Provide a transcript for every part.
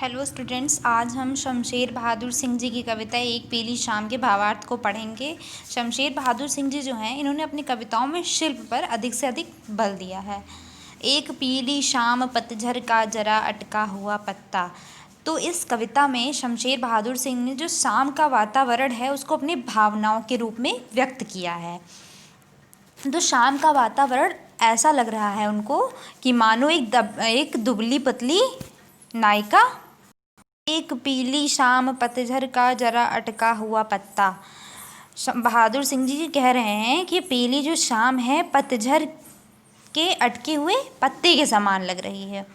Hello students, आज हम शमशेर बहादुर सिंह जी की कविता एक पीली शाम के भावार्थ को पढ़ेंगे। शमशेर बहादुर सिंह जी जो हैं, इन्होंने अपनी कविताओं में शिल्प पर अधिक से अधिक बल दिया है। एक पीली शाम पतझड़ का जरा अटका हुआ पत्ता। तो इस कविता में शमशेर बहादुर सिंह ने जो शाम का वातावरण है उसको अपनी भावनाओं के रूप में व्यक्त किया है। तो शाम का वातावरण ऐसा लग रहा है उनको कि मानो एक दुबली पतली नायिका, एक पीली शाम पतझड़ का जरा अटका हुआ पत्ता। बहादुर सिंह जी कह रहे हैं कि पीली जो शाम है पतझड़ के अटके हुए पत्ते के समान लग रही है।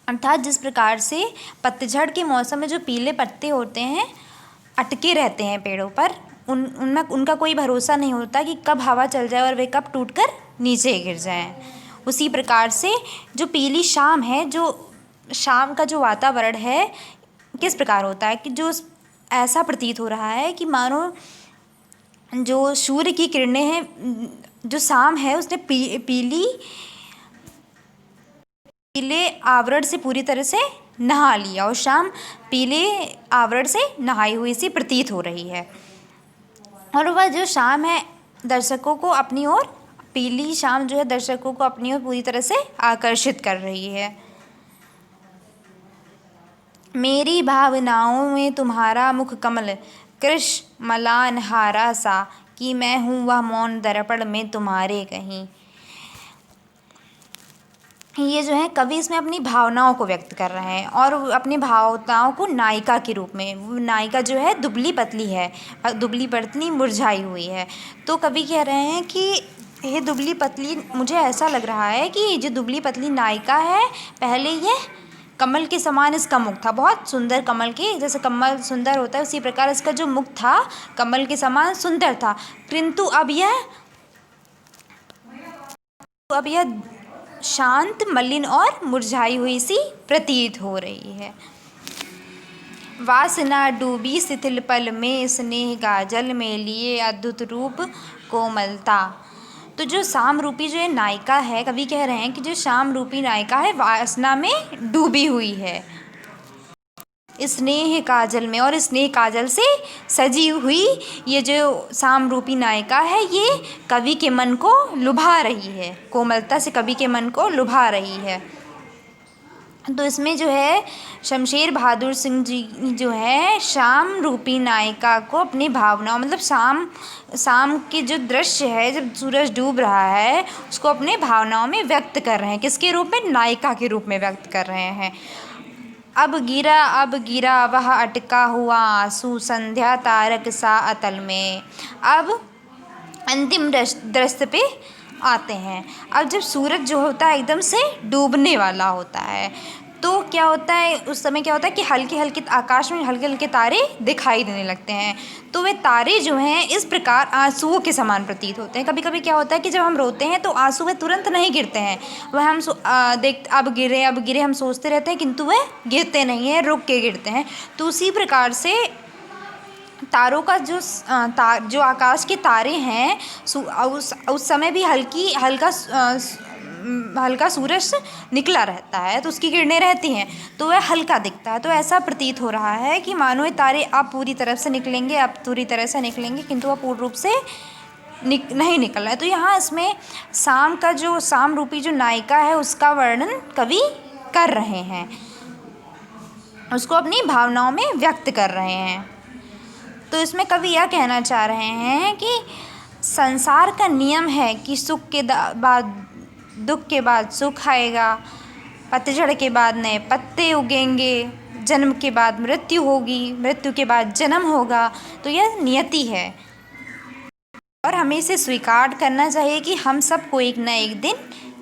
अर्थात जिस प्रकार से पतझड़ के मौसम में जो पीले पत्ते होते हैं अटके रहते हैं पेड़ों पर, उनमें उनका कोई भरोसा नहीं होता कि कब हवा चल जाए और वे कब टूटकर नीचे गिर जाएं। उसी प्रकार से जो पीली शाम है, जो शाम का जो वातावरण है किस प्रकार होता है कि जो ऐसा प्रतीत हो रहा है कि मानो जो सूर्य की किरणें हैं, जो शाम है उसने पीले आवरण से पूरी तरह से नहा लिया और शाम पीले आवरण से नहाई हुई सी प्रतीत हो रही है। और वह जो शाम है दर्शकों को अपनी ओर, पीली शाम जो है दर्शकों को अपनी ओर पूरी तरह से आकर्षित कर रही है। मेरी भावनाओं में तुम्हारा मुख कमल कृष्ण मलान हारा सा, कि मैं हूँ वह मौन दर्पण में तुम्हारे कहीं। ये जो है कवि इसमें अपनी भावनाओं को व्यक्त कर रहे हैं और अपनी भावनाओं को नायिका के रूप में, नायिका जो है दुबली पतली है, दुबली पतली मुरझाई हुई है। तो कवि कह रहे हैं कि ये दुबली पतली, मुझे ऐसा लग रहा है कि जो दुबली पतली नायिका है, पहले ये कमल के समान इसका मुख था, बहुत सुंदर, कमल के जैसे कमल सुंदर होता है उसी प्रकार इसका जो मुख था कमल के समान सुंदर था, किंतु अब यह शांत, मलिन और मुरझाई हुई सी प्रतीत हो रही है। वासना डूबी शिथिल पल में, स्नेह गाजल में लिए अद्भुत रूप कोमलता। तो जो शाम रूपी जो नायिका है, कवि कह रहे हैं कि जो शाम रूपी नायिका है वासना में डूबी हुई है, स्नेह काजल में, और स्नेह काजल से सजी हुई ये जो शाम रूपी नायिका है ये कवि के मन को लुभा रही है, कोमलता से कवि के मन को लुभा रही है। तो इसमें जो है शमशेर बहादुर सिंह जी जो है शाम रूपी नायिका को अपनी भावनाओं, मतलब शाम के जो दृश्य है जब सूरज डूब रहा है उसको अपने भावनाओं में व्यक्त कर रहे हैं। किसके रूप में? नायिका के रूप में व्यक्त कर रहे हैं। अब गिरा वह अटका हुआ आंसू, संध्या तारक सा अतल में। अब अंतिम दृश्य पे आते हैं। अब जब सूरज जो होता है एकदम से डूबने वाला होता है तो क्या होता है, उस समय क्या होता है कि हल्के हल्के आकाश में हल्के हल्के तारे दिखाई देने लगते हैं। तो वे तारे जो हैं इस प्रकार आंसुओं के समान प्रतीत होते हैं। कभी कभी क्या होता है कि जब हम रोते हैं तो आंसू वे तुरंत नहीं गिरते हैं, वह हम अब गिरे हम सोचते रहते हैं, किंतु वे गिरते नहीं हैं, रुक के गिरते हैं। तो उसी प्रकार से तारों का जो आकाश के तारे हैं उस समय भी हल्का सूरज निकला रहता है तो उसकी किरणें रहती हैं तो वह हल्का दिखता है। तो ऐसा प्रतीत हो रहा है कि मानो ये तारे अब पूरी तरह से निकलेंगे, अब पूरी तरह से निकलेंगे, किंतु वह पूर्ण रूप से नहीं निकल रहा है। तो यहाँ इसमें शाम रूपी जो नायिका है उसका वर्णन कवि कर रहे हैं, उसको अपनी भावनाओं में व्यक्त कर रहे हैं। तो इसमें कवि यह कहना चाह रहे हैं कि संसार का नियम है कि सुख के बाद दुख के बाद सुख आएगा, पतझड़ के बाद नए पत्ते उगेंगे, जन्म के बाद मृत्यु होगी, मृत्यु के बाद जन्म होगा। तो यह नियति है और हमें इसे स्वीकार करना चाहिए कि हम सबको एक न एक दिन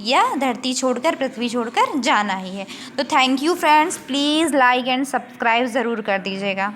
यह धरती छोड़कर, पृथ्वी छोड़कर जाना ही है। तो thank you friends, please like and subscribe ज़रूर कर दीजिएगा।